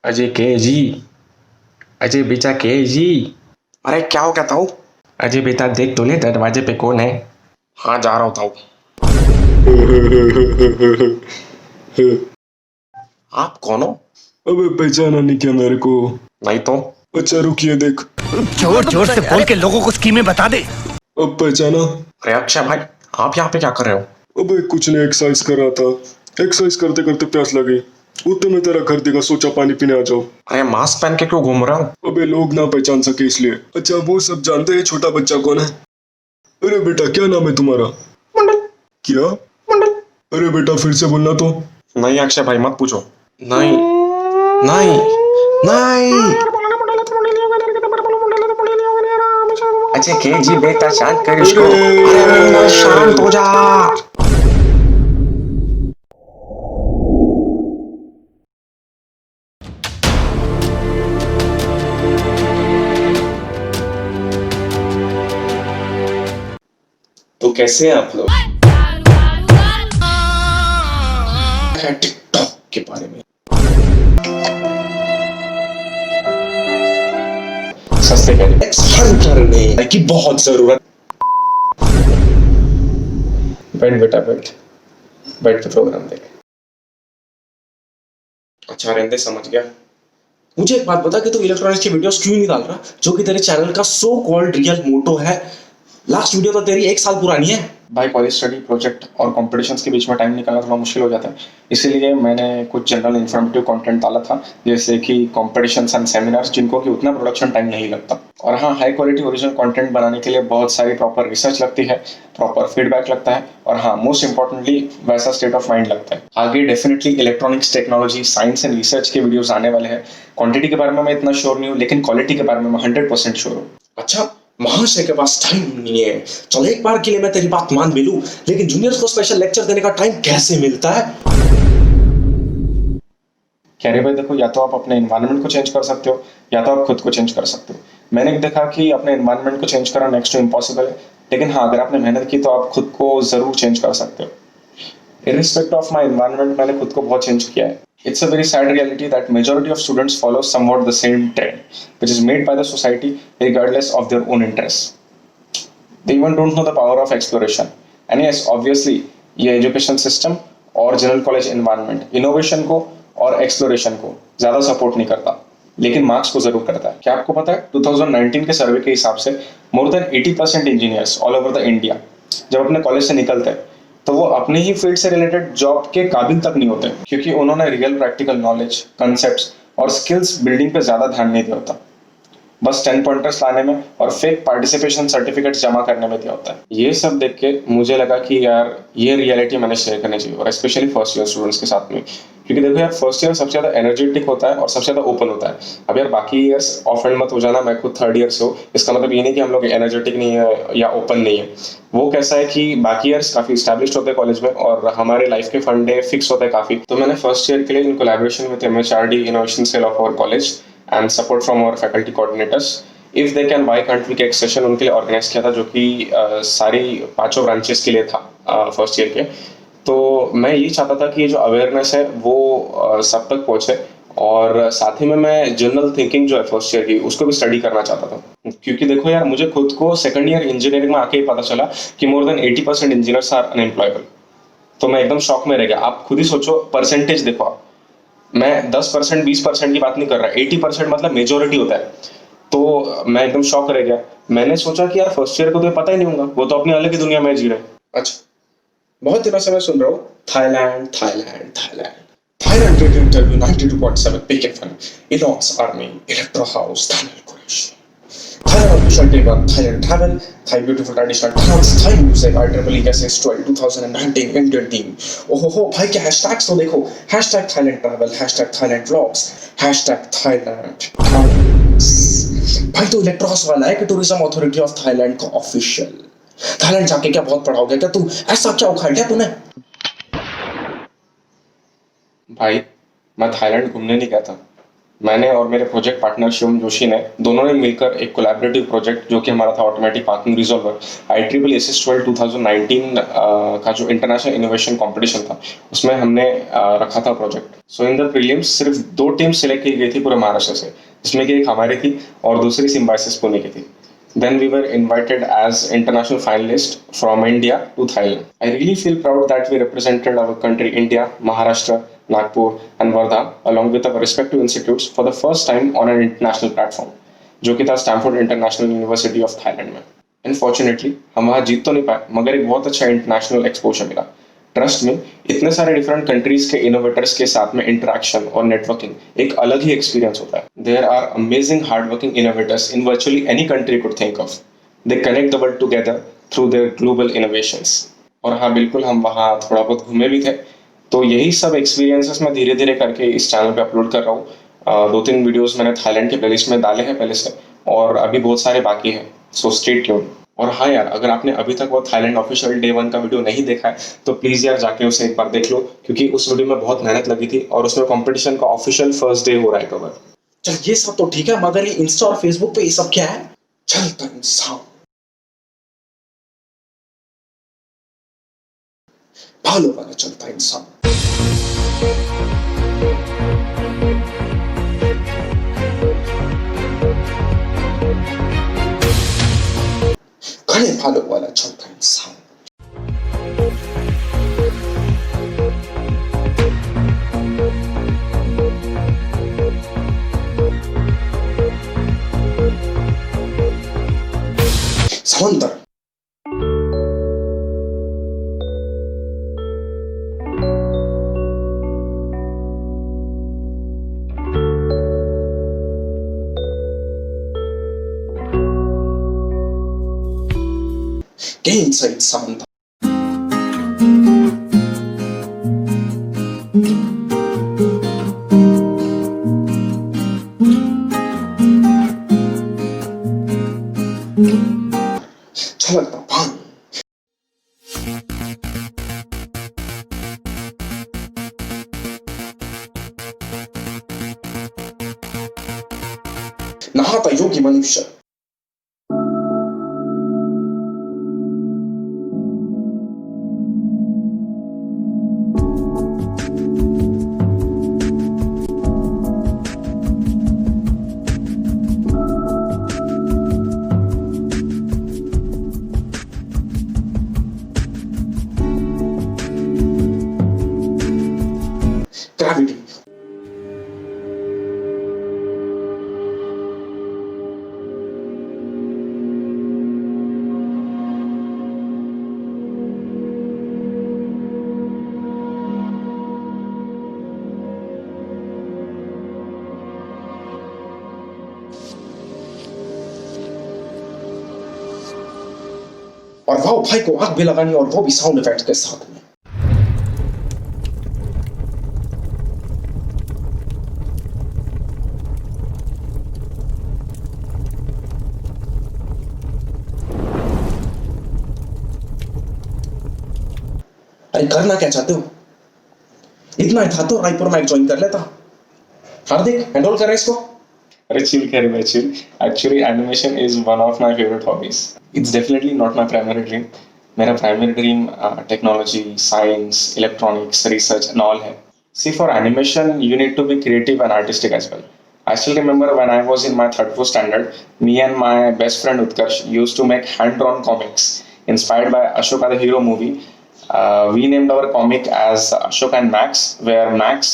अजय के जी। अजय बेटा के जी। अरे क्या हो, कहता हूँ। अजय बेटा देख तो ले दरवाजे पे कौन है। हाँ, जा रहा होता हूँ। आप कौन हो? अबे पहचाना नहीं क्या मेरे को? नहीं तो। अच्छा रुकिए देख। जोर जोर से बोल के लोगों को स्कीमें बता दे। अब पहचाना? अरे अक्षय भाई, आप यहाँ पे क्या कर रहे हो? अबे कुछ नहीं, एक्सरसाइज कर रहा था। एक्सरसाइज करते करते प्यास लगी, उतने में तेरा घर देखा, सोचा पानी पीने आ जाओ। अरे मास्क पहन के क्यों घूम रहे हो? अबे लोग ना पहचान सके इसलिए। अच्छा वो सब जानते हैं छोटा बच्चा कौन है? अरे बेटा क्या नाम है तुम्हारा? मंडल। क्या? मंडल। अरे बेटा फिर से बोलना तो। नहीं अक्षय भाई, मत पूछो। नहीं नहीं नहीं। अच्छा के जी बेटा शांत कर इसको। अरे मंडल, शांत हो जा। तो कैसे हैं आप लोग? है टिकटॉक के बारे में। सस्ते कहने एक्सप्लेन करने की बहुत जरूरत। बैठ बेटा बैठ, बैठ के प्रोग्राम देख। अच्छा रहने, समझ गया। मुझे एक बात बता कि तू इलेक्ट्रॉनिक्स की वीडियोस क्यों नहीं डाल रहा, जो कि तेरे चैनल का सो कॉल्ड रियल मोटो है। लास्ट वीडियो तो तेरी 1 साल पुरानी है। भाई कॉलेज स्टडी प्रोजेक्ट और कॉम्पिटिशन्स के बीच में टाइम निकालना थोड़ा मुश्किल हो जाता है, इसीलिए मैंने कुछ जनरल इन्फॉर्मेटिव कंटेंट डाला था, जैसे कि कॉम्पिटिशन्स एंड सेमिनार्स, जिनको कि उतना प्रोडक्शन टाइम नहीं लगता। और हाँ, हाई क्वालिटी ओरिजिनल कंटेंट बनाने के लिए बहुत सारी प्रॉपर रिसर्च लगती है, प्रॉपर फीडबैक लगता है, और हाँ मोस्ट इंपॉर्टेंटली वैसा स्टेट ऑफ माइंड लगता है। आगे definitely electronics, technology, science and research के वीडियोस आने वाले हैं। क्वांटिटी के बारे में मैं इतना श्योर नहीं हूँ, लेकिन क्वालिटी के बारे में मैं 100% श्योर हूँ। अच्छा, महाशय के पास टाइम नहीं है। चलो एक बार के लिए मैं तेरी बात मान भी लूं, लेकिन जूनियर्स को स्पेशल लेक्चर देने का टाइम कैसे मिलता है? कह रहे भाई देखो, या तो आप अपने एनवायरनमेंट को चेंज कर सकते हो, या तो आप खुद को चेंज कर सकते हो। मैंने देखा कि अपने एनवायरनमेंट को चेंज करना नेक्स्ट टू इम्पॉसिबल है, लेकिन हाँ अगर आपने मेहनत की तो आप खुद को जरूर चेंज कर सकते हो। इरिस्पेक्ट ऑफ माई एनवायरनमेंट, मैंने खुद को बहुत चेंज किया है। It's a very sad reality that majority of students follow somewhat the same trend, which is made by the society regardless of their own interests. They even don't know the power of exploration. And yes, obviously, ये education system और general college environment innovation को और exploration को ज़्यादा support नहीं करता, लेकिन marks को जरूर करता है। क्या आपको पता है 2019 के सर्वे के हिसाब से मोर than 80% engineers all over the India जब अपने कॉलेज से निकलते हैं तो वो अपने ही फील्ड से रिलेटेड जॉब के काबिल तक नहीं होते, क्योंकि उन्होंने रियल प्रैक्टिकल नॉलेज, कंसेप्ट्स और स्किल्स बिल्डिंग पे ज्यादा ध्यान नहीं दिया होता। बस 10 पॉइंटर्स लाने में और फेक पार्टिसिपेशन सर्टिफिकेट जमा करने में दिया होता है। ये सब देख के मुझे लगा कि यार ये रियलिटी मैंने शेयर करनी चाहिए, और स्पेशली फर्स्ट ईयर स्टूडेंट्स के साथ में, क्योंकि देखो यार फर्स्ट ईयर सबसे ज्यादा एनर्जेटिक होता है और सबसे ज्यादा ओपन होता है। अब यार बाकी ईयर्स ऑफ एंड मत हो जाना, मैं खुद थर्ड ईयर से हूँ, इसका मतलब ये नहीं कि हम लोग एनर्जेटिक नहीं है या ओपन नहीं है। वो कैसा है कि बाकी ईयर्स काफी स्टैब्लिश्ड होते हैं कॉलेज में, और हमारे लाइफ के फंड डे फिक्स होते हैं काफी। तो मैंने फर्स्ट ईयर के लिए in collaboration with MHRD innovation cell of our college and support from our faculty coordinators, if they can why can't we के एक सेशन उनके लिए ऑर्गेनाइज किया था, जो कि सारी 5 ब्रांचेस के लिए था फर्स्ट ईयर के। तो मैं ये चाहता था कि ये जो अवेयरनेस है वो सब तक पहुंचे, और साथ ही में मैं जनरल थिंकिंग जो है फर्स्ट ईयर की उसको भी स्टडी करना चाहता था। क्योंकि देखो यार, मुझे खुद को सेकंड ईयर इंजीनियरिंग में आके ही पता चला कि more than 80% engineers are unemployable. तो मैं एकदम शॉक में रह गया। आप खुद ही सोचो, परसेंटेज देखो आप, मैं 10% 20% की बात नहीं कर रहा, 80% मतलब मेजोरिटी होता है। तो मैं एकदम शॉक रह गया। मैंने सोचा कि यार फर्स्ट ईयर को तो पता ही नहीं होगा, वो तो अपनी अलग ही दुनिया में जी रहे। अच्छा, बहुत दिनों से मैं सुन रहा हूँ Thailand Thailand Thailand. Thailand did interview 92.7 Big FM, Elon's Army, Electro House, Thailand Corporation. Thailand official day one, Thailand travel, Thai beautiful traditional dance, Thai music, IEEE Guest 12 2019 Indian team. Oh ho, भाई क्या hashtags तो देखो, hashtag Thailand travel, hashtag Thailand vlogs, hashtag Thailand dance. भाई तो electro house वाला है कि tourism authority of Thailand का ऑफिशियल। थाईलैंड जाके क्या बहुत पढ़ा हो गया क्या तू? ऐसा क्या उखाड़ लिया तूने? भाई मैं थाईलैंड घूमने नहीं गया था, मैंने और मेरे प्रोजेक्ट पार्टनर शिवम जोशी ने दोनों ने मिलकर एक कोलैबोरेटिव प्रोजेक्ट जो कि हमारा था automatic parking resolver IEEE assist 12 2019 का जो इंटरनेशनल इनोवेशन कंपटीशन था उसमें हमने रखा था project. So in the prelims सिर्फ 2 टीम सिलेक्ट की गई थी पूरे महाराष्ट्र से, जिसमें कि एक हमारी थी और दूसरी सिम्बायोसिस पुणे की थी। Then we were invited as international finalists from India to Thailand. I really feel proud that we represented our country, India, Maharashtra, Nagpur, and Wardha, along with our respective institutes, for the first time on an international platform, जो कि था Stanford international university of Thailand में। Unfortunately हम वहाँ जीत तो नहीं पाए, मगर एक बहुत अच्छा इंटरनेशनल एक्सपोजर मिला। ट्रस्ट में इतने सारे डिफरेंट कंट्रीज के इनोवेटर्स के साथ में इंटरेक्शन और नेटवर्किंग एक अलग ही एक्सपीरियंस होता है। There are amazing hard working innovators in virtually any country could think of. They connect the world together through their global innovations. और हाँ, बिल्कुल हम वहाँ थोड़ा बहुत घूमे भी थे। तो यही सब एक्सपीरियंसेस मैं धीरे धीरे करके इस चैनल पे अपलोड कर रहा हूँ। 2-3 वीडियोस मैंने थाईलैंड के प्लेलिस्ट में डाले हैं पहले से, और अभी बहुत सारे बाकी हैं, सो स्टे ट्यून्ड। और हाँ यार, अगर आपने अभी तक वो थाईलैंड ऑफिशियल डे 1 का वीडियो नहीं देखा है तो प्लीज यार जाके उसे एक बार देख लो, क्योंकि उस वीडियो में बहुत मेहनत लगी थी और उसमें कंपटीशन का ऑफिशियल फर्स्ट डे हो रहा है कवर। चल ये सब तो ठीक है, मगर ये इंस्टा और फेसबुक पे ये सब क्या है? चलता इंसान, भालो वाला चलता इंसान। घने भालो वाला चलता इंसान। समंदर Game side sound. छलकता पानी। नहाता योगी मनुष्य। Gravity. और वो भाई को आग भी लगानी, और वो भी साउंड इफेक्ट के साथ में। अरे करना क्या चाहते हो? इतना ही था तो रायपुर में ज्वाइन कर लेता। हार्दिक एनरोल कर रहे इसको। अरे chill कह रहे भाई, chill. Actually animation is one of my favorite hobbies. It's definitely not my primary dream. मेरा primary dream technology, science, electronics, research and all है. See, for animation you need to be creative and artistic as well. I still remember when I was in my 3rd 4th standard, me and my best friend Utkarsh used to make hand-drawn comics inspired by Ashoka the Hero movie. We named our comic as Ashok and Max, where Max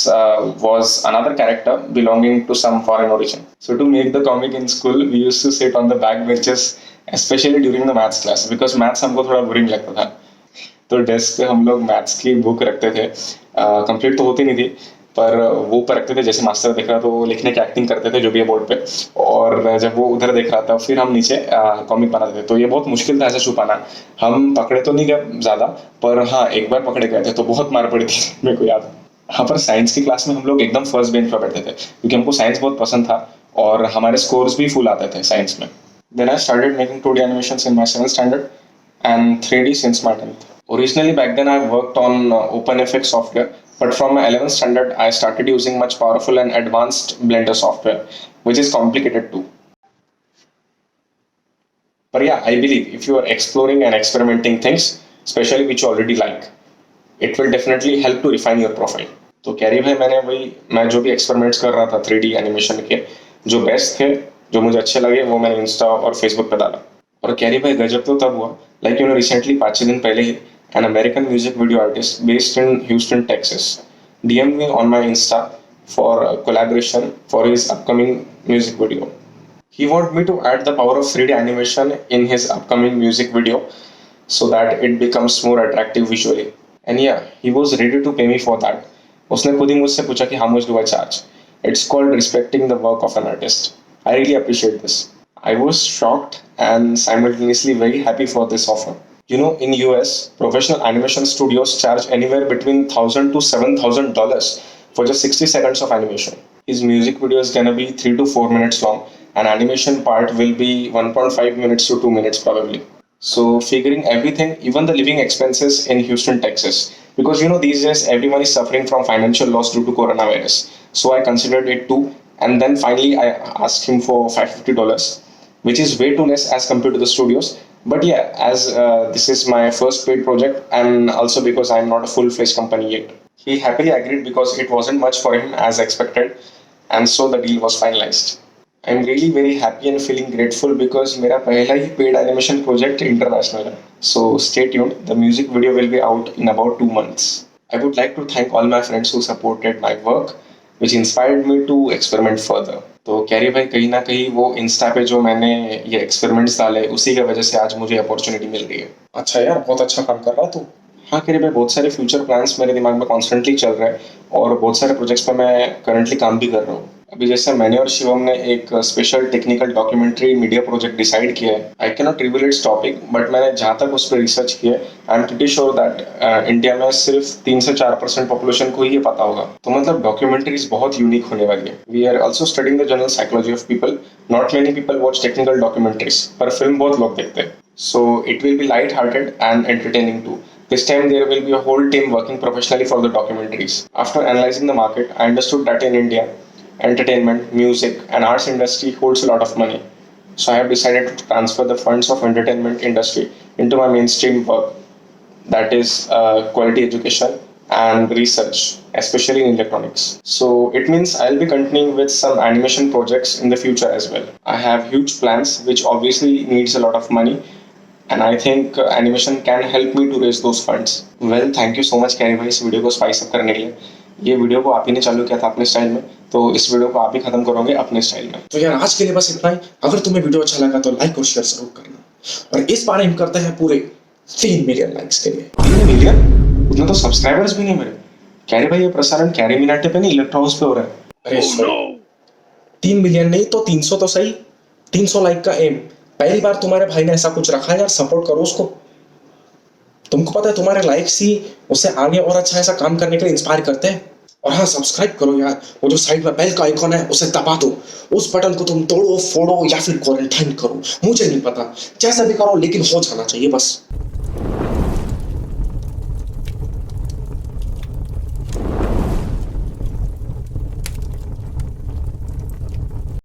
was another character belonging to some foreign origin. So to make the comic in school, we used to sit on the back benches, especially during the maths class, because maths हमको थोड़ा boring लगता था। तो desk पे हम लोग maths की book रखते थे, कंप्लीट तो होती नहीं थी, पर वो ऊपर रखते थे, जैसे मास्टर देख रहा तो वो लिखने की एक्टिंग करते थे जो भी है बोर्ड पे, और जब वो उधर देख रहा था फिर हम नीचे कॉमिक बनाते थे। तो ये बहुत मुश्किल था ऐसा छुपाना। हम पकड़े तो नहीं गए ज़्यादा, पर हाँ एक बार पकड़े गए थे तो बहुत मार पड़ी थी मेरे को याद है। हाँ, पर साइंस की क्लास में हम लोग एकदम फर्स्ट बेंच पर बैठते थे, क्योंकि हमको साइंस बहुत पसंद था और हमारे स्कोर्स भी फुल आते थे साइंस में। Then I started making 2D animations in my 7th standard and 3D since my 10th. Originally back then I worked on OpenFX software But from my 11th standard, I started using much powerful and advanced Blender software, which is complicated too. But yeah, I believe if you are exploring and experimenting things, especially which you already like, it will definitely help to refine your profile. तो carry भाई मैं जो भी experiments कर रहा था 3D animation के, जो बेस्ट थे, जो मुझे अच्छे लगे, वो मैंने इंस्टा और फेसबुक पे डाला. और कैरी भाई गजब तो तब हुआ, लाइक रिसेंटली 5-6 दिन पहले ही an American music video artist based in Houston, Texas, DM'd me on my Insta for a collaboration for his upcoming music video. He wanted me to add the power of 3D animation in his upcoming music video so that it becomes more attractive visually. And yeah, he was ready to pay me for that. उसने खुद ही मुझसे पूछा कि how much do I charge? It's called respecting the work of an artist. I really appreciate this. I was shocked and simultaneously very happy for this offer. You know, in US, professional animation studios charge anywhere between $1,000 to $7,000 for just 60 seconds of animation. His music video is gonna be 3 to 4 minutes long, and animation part will be 1.5 minutes to 2 minutes probably. So figuring everything, even the living expenses in Houston, Texas, because these days everyone is suffering from financial loss due to coronavirus. So I considered it too, and then finally I asked him for $550, which is way too less as compared to the studios. But yeah, as this is my first paid project, and also because I'm not a full-fledged company yet, he happily agreed because it wasn't much for him as expected, and so the deal was finalized. I'm really very happy and feeling grateful because मेरा पहला ही paid animation project international है. So stay tuned. The music video will be out in about 2 months. I would like to thank all my friends who supported my work, which inspired me to experiment further. तो carry भाई कहीं ना कहीं वो Insta पे जो मैंने ये एक्सपेरिमेंट्स डाले, उसी की वजह से आज मुझे अपॉर्चुनिटी मिल रही है. अच्छा यार, बहुत अच्छा काम कर रहा तू. हाँ कैरी भाई, बहुत सारे फ्यूचर प्लान्स मेरे दिमाग में कॉन्स्टेंटली चल रहे हैं और बहुत सारे प्रोजेक्ट्स पे मैं करंटली काम भी कर रहा हूँ. अभी जैसे मैंने और शिवम ने एक special technical documentary media project decide किया है. I can not reveal it's topic, but मैंने जहाँ तक उस पर रिसर्च किया है, I am pretty sure that India में सिर्फ 3 से 4% पॉपुलेशन को ही ये पता होगा. तो मतलब डॉक्यूमेंट्रीज बहुत यूनिक होने वाली है. We are also studying the general psychology of people. Not many people watch technical documentaries, पर फिल्म बहुत लोग देखते हैं. So it will be light-hearted and entertaining too. This time there will be a whole team working professionally for the documentaries. After analyzing the market, I understood that in India, entertainment, music, and arts industry holds a lot of money. So I have decided to transfer the funds of entertainment industry into my mainstream work, that is quality education and research, especially in electronics. So it means I'll be continuing with some animation projects in the future as well. I have huge plans which obviously needs a lot of money. And I think animation can help me to raise those funds. Well, thank you so much carry भाई इस video को spice up करने के लिए. ये video को आप ही ने चालू किया था अपने स्टाइल में, तो इस वीडियो को आप ही खत्म करोगे अपने स्टाइल में. तो यार आज के लिए बस इतना ही. अगर तुम्हें वीडियो अच्छा लगा तो लाइक और शेयर जरूर करना. और इस बार एम करते हैं पूरे 3 मिलियन लाइक्स के लिए. 3 मिलियन? उतना तो सब्सक्राइबर्स भी नहीं मेरे. कैरी भाई ये प्रसारण कैरी मिनाटे पे नहीं, इलेक्ट्रो हाउस पे हो रहा है. अरे 3 मिलियन नहीं तो 300 तो सही. 300 लाइक का एम. पहली बार तुम्हारे भाई ने ऐसा कुछ रखा है यार, सपोर्ट करो उसको. तुमको पता है तुम्हारे लाइक्स ही उसे आगे और अच्छा ऐसा काम करने के लिए इंस्पायर करते हैं. और हाँ, सब्सक्राइब करो यार. वो जो साइड में बेल का आइकॉन है उसे दबा दो. उस बटन को तुम तोड़ो फोड़ो या फिर क्वारंटाइन करो, मुझे नहीं पता. जैसा भी करो लेकिन हो जाना चाहिए बस.